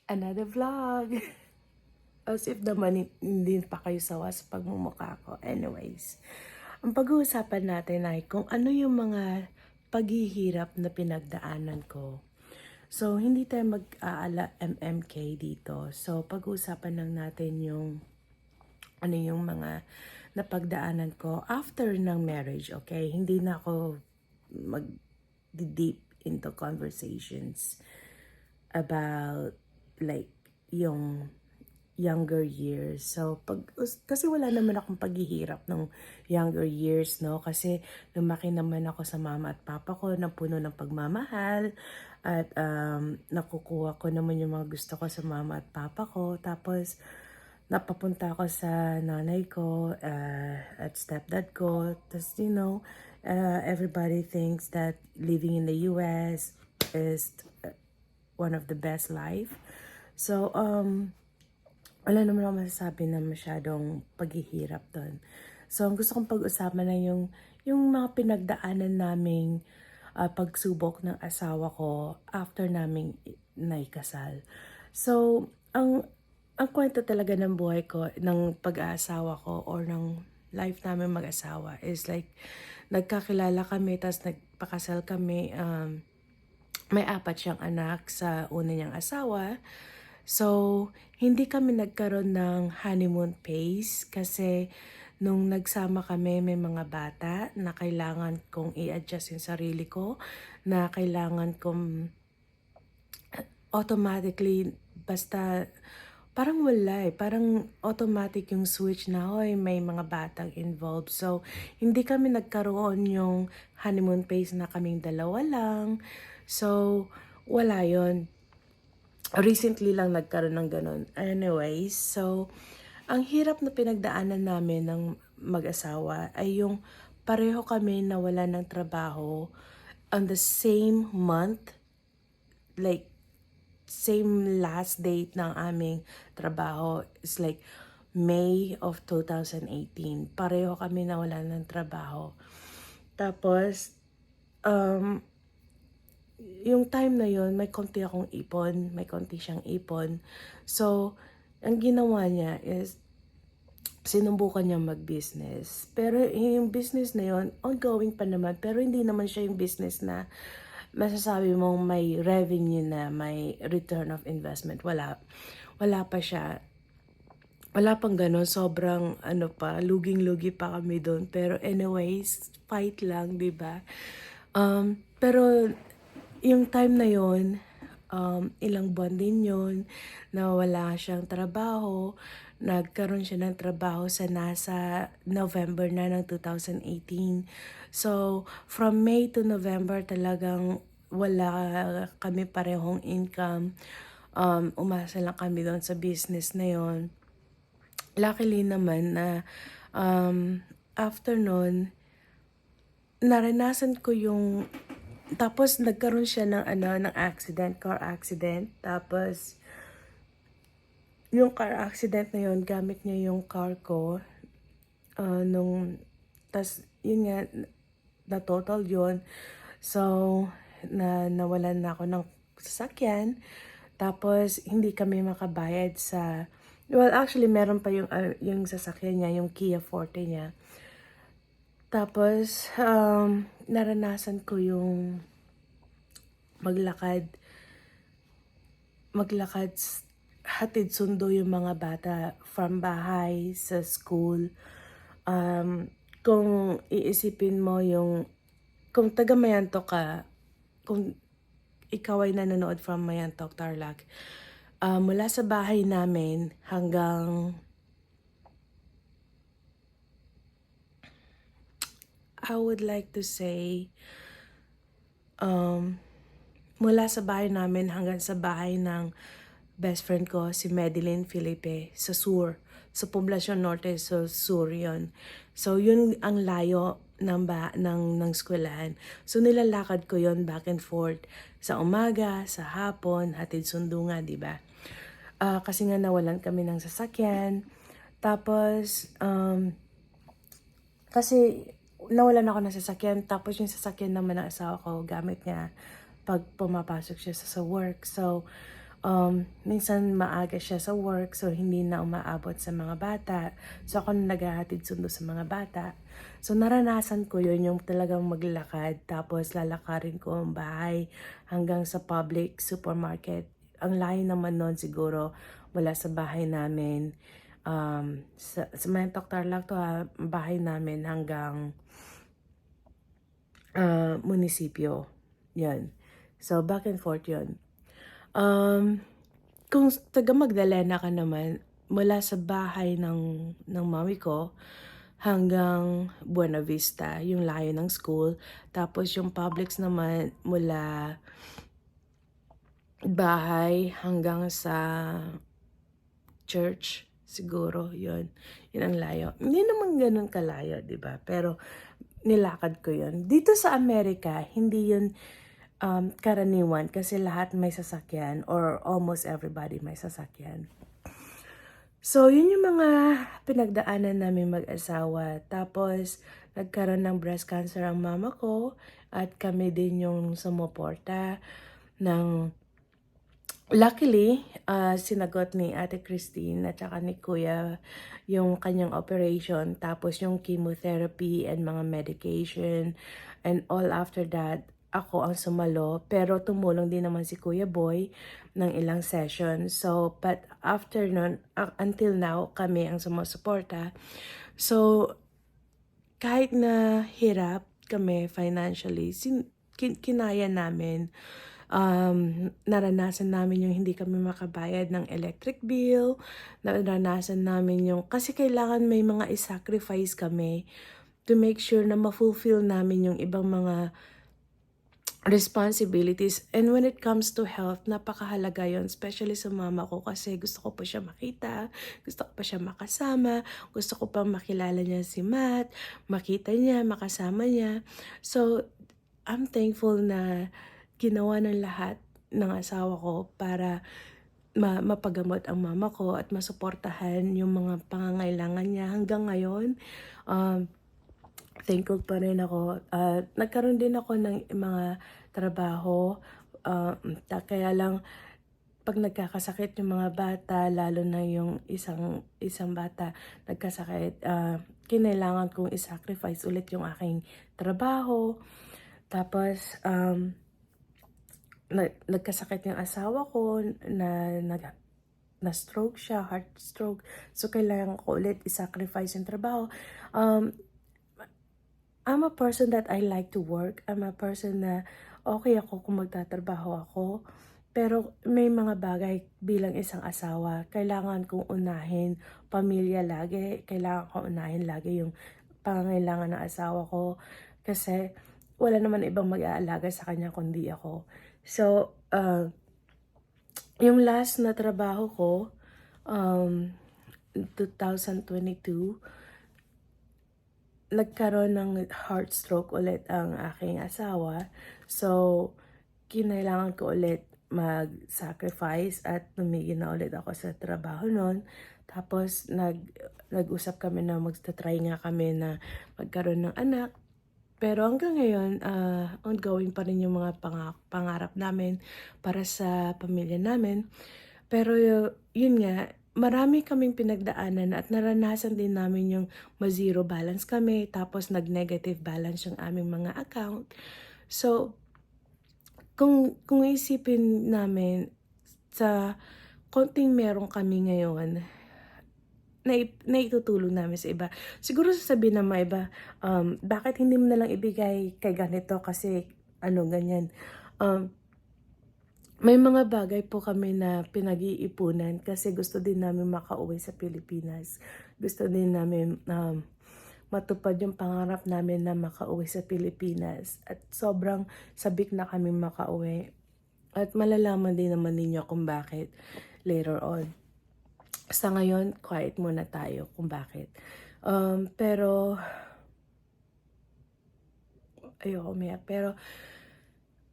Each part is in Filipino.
Another vlog. As if naman hindi pa kayo sawa sa pagmumukha ko. Anyways, ang pag-uusapan natin ay kung ano yung mga paghihirap na pinagdaanan ko. So, hindi tayo mag-aala MMK dito. So, pag-uusapan lang natin yung ano yung mga napagdaanan ko after ng marriage, okay? Hindi na ako mag-deep into conversations about like yung younger years. So, kasi wala naman akong paghihirap ng younger years, no? Kasi lumaki naman ako sa mama at papa ko na puno ng pagmamahal at nakukuha ko naman yung mga gusto ko sa mama at papa ko. Tapos, napapunta ako sa nanay ko at stepdad ko. Tapos, everybody thinks that living in the US is one of the best life. So, wala naman ako masasabi na masyadong paghihirap doon. So, ang gusto kong pag-usapan na yung mga pinagdaanan naming pagsubok ng asawa ko after naming naikasal. So, ang kwento talaga ng buhay ko, ng pag-aasawa ko or ng life namin mag-asawa is like, nagkakilala kami, tapos nagpakasal kami, may 4 siyang anak sa una niyang asawa. So, hindi kami nagkaroon ng honeymoon phase kasi nung nagsama kami may mga bata na kailangan kong i-adjust yung sarili ko, na kailangan kong automatically, basta parang wala parang automatic yung switch na, hoy, may mga batang involved. So, hindi kami nagkaroon yung honeymoon phase na kaming dalawa lang. So, wala yon. Recently lang nagkaroon ng ganun. Anyways, so, ang hirap na pinagdaanan namin ng mag-asawa ay yung pareho kami nawala ng trabaho on the same month, like, same last date ng aming trabaho is like May of 2018. Pareho kami nawala ng trabaho. Tapos, yung time na yon may konti akong ipon, may konti siyang ipon. So, ang ginawa niya is, sinubukan niya mag-business. Pero yung business na yon ongoing pa naman, pero hindi naman siya yung business na masasabi mong may revenue na, may return of investment. Wala pa siya. Wala pang ganun, sobrang luging-lugi pa kami doon. Pero anyways, fight lang, 'di ba? Pero yung time na yon, ilang buwan din yun, na wala siyang trabaho. Nagkaroon siya ng trabaho sa NASA November na ng 2018. So, from May to November talagang wala kami parehong income. Umasa lang kami doon sa business na yon. Luckily naman na after nun, naranasan ko yung, tapos nagkaroon siya ng accident, car accident. Tapos yung car accident na yun, gamit niya yung car ko. Tas yun nga, na total yun. So, nawalan na ako ng sasakyan. Tapos, hindi kami makabayad sa, well, actually, meron pa yung sasakyan niya, yung Kia Forte niya. Tapos, naranasan ko yung maglakad, hatid sundo yung mga bata from bahay sa school. Kung iisipin mo kung taga Mayantok ka, kung ikaw ay nanonood from Mayantok, Tarlac, mula sa bahay namin hanggang, I would like to say, mula sa bahay namin hanggang sa bahay ng best friend ko, si Madeline Felipe, sa Sur, sa Poblacion Norte, sa Sur yun. So, yun ang layo ng eskwelahan. So, nilalakad ko yon back and forth. Sa umaga, sa hapon, hatid sundo nga, di ba? Kasi nga nawalan kami ng sasakyan. Tapos, kasi nawalan ako ng sasakyan. Tapos yung sasakyan naman ng asawa ko, gamit niya pag pumapasok siya sa work. So, Minsan maaga siya sa work, so hindi na umaabot sa mga bata. So ako na naghahatid sundo sa mga bata. So naranasan ko yun, yung talagang maglakad, tapos lalakarin ko ang bahay hanggang sa public supermarket. Ang layo naman nun siguro wala sa bahay namin. Sa Mentok Tarlac to ha, bahay namin hanggang munisipyo. Yan. So back and forth yun. Kung taga Magdalena ka naman, mula sa bahay ng mami ko hanggang Buena Vista, yung layo ng school. Tapos yung Publix naman mula bahay hanggang sa church, siguro, yun. Yun ang layo. Hindi naman ganun kalayo, di ba? Pero nilakad ko yun. Dito sa Amerika, hindi yun karaniwan kasi lahat may sasakyan or almost everybody may sasakyan. So, yun yung mga pinagdaanan namin mag-asawa. Tapos, nagkaroon ng breast cancer ang mama ko at kami din yung sumuporta ng luckily, sinagot ni Ate Christine at saka ni Kuya yung kanyang operation, tapos yung chemotherapy and mga medication, and all after that, ako ang sumalo, pero tumulong din naman si Kuya Boy ng ilang session. So, but after nun, until now, kami ang sumusuporta. So, kahit na hirap kami financially, kinaya namin. Naranasan namin yung hindi kami makabayad ng electric bill, naranasan namin yung, kasi kailangan may mga i-sacrifice kami to make sure na ma-fulfill namin yung ibang mga responsibilities. And when it comes to health, napakahalaga yon, especially sa mama ko kasi gusto ko pa siya makita, gusto ko pa siya makasama, gusto ko pa makilala niya si Matt, makita niya, makasama niya. So, I'm thankful na ginawa ng lahat ng asawa ko para mapagamot ang mama ko at masuportahan yung mga pangangailangan niya hanggang ngayon. Thankful pa rin ako. Nagkaroon din ako ng mga trabaho. Kaya lang, pag nagkakasakit yung mga bata, lalo na yung isang bata nagkasakit, kinailangan kong i-sacrifice ulit yung aking trabaho. Tapos, nagkasakit yung asawa ko na stroke siya, heart stroke. So, kailangan ko ulit i-sacrifice yung trabaho. I'm a person that I like to work. I'm a person na okay ako kung magtatrabaho ako. Pero may mga bagay bilang isang asawa, kailangan kong unahin pamilya lagi. Kailangan kong unahin lagi yung pangangailangan ng asawa ko. Kasi wala naman ibang mag-aalaga sa kanya kundi ako. So, yung last na trabaho ko, 2022, nagkaroon ng heart stroke ulit ang aking asawa. So, kinailangan ko ulit mag-sacrifice at tumigil na ulit ako sa trabaho noon. Tapos, nag-usap kami na magta-try nga kami na magkaroon ng anak. Pero hanggang ngayon, ongoing pa rin yung mga pangarap namin para sa pamilya namin. Pero yun nga, marami kaming pinagdaanan at naranasan din namin yung ma-zero balance kami, tapos nag-negative balance yung aming mga account. So, kung isipin namin sa konting meron kami ngayon, na itutulong namin sa iba. Siguro sasabihin ng mga iba, bakit hindi mo nalang ibigay kay ganito kasi ganyan. May mga bagay po kami na pinag-iipunan kasi gusto din namin makauwi sa Pilipinas. Gusto din namin matupad yung pangarap namin na makauwi sa Pilipinas. At sobrang sabik na kami makauwi. At malalaman din naman ninyo kung bakit later on. Sa ngayon, quiet muna tayo kung bakit. Pero, ayoko umiyak. Pero,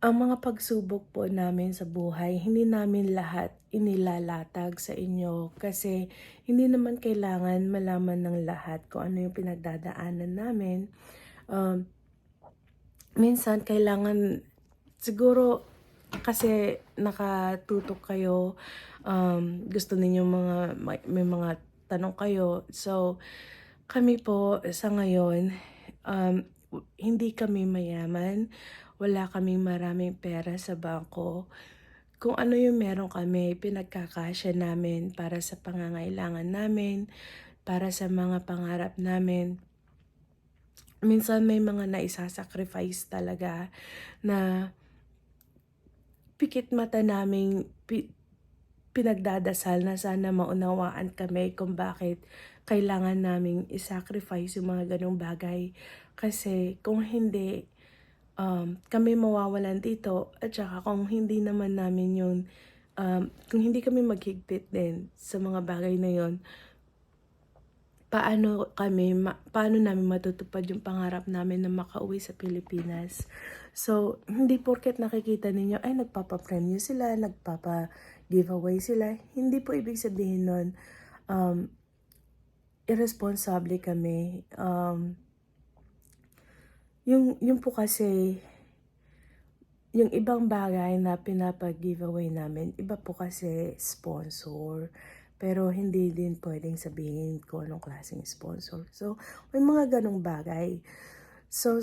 ang mga pagsubok po namin sa buhay, hindi namin lahat inilalatag sa inyo kasi hindi naman kailangan malaman ng lahat kung ano yung pinagdadaanan namin. Minsan kailangan siguro kasi nakatutok kayo, gusto ninyo may mga tanong kayo. So, kami po sa ngayon, hindi kami mayaman, wala kaming maraming pera sa bangko. Kung ano yung meron kami, pinagkakasya namin para sa pangangailangan namin, para sa mga pangarap namin. Minsan may mga naisa-sacrifice talaga na pikit mata naming pinagdadasal na sana maunawaan kami kung bakit kailangan naming i-sacrifice yung mga ganong bagay. Kasi kung hindi, kami mawawalan dito at saka kung hindi naman namin yun, kung hindi kami maghigpit din sa mga bagay na yun, paano namin matutupad yung pangarap namin na makauwi sa Pilipinas. So, hindi porket nakikita ninyo, ay nagpapa-premyo sila, nagpapa-giveaway sila. Hindi po ibig sabihin nun, irresponsible kami. Yung po kasi, yung ibang bagay na pinapa-giveaway namin, iba po kasi sponsor. Pero hindi din pwedeng sabihin kung anong klaseng sponsor. So, may mga ganong bagay. So,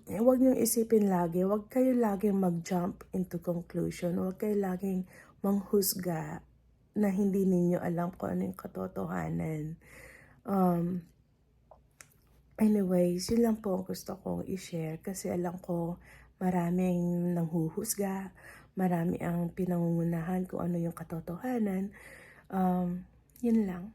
huwag niyong isipin lagi, huwag kayo laging mag-jump into conclusion, huwag kayo laging manghusga na hindi ninyo alam kung ano yung katotohanan. Anyways, yun lang po ang gusto kong i-share kasi alam ko maraming nanghuhusga, marami ang pinangungunahan kung ano yung katotohanan. Yun lang.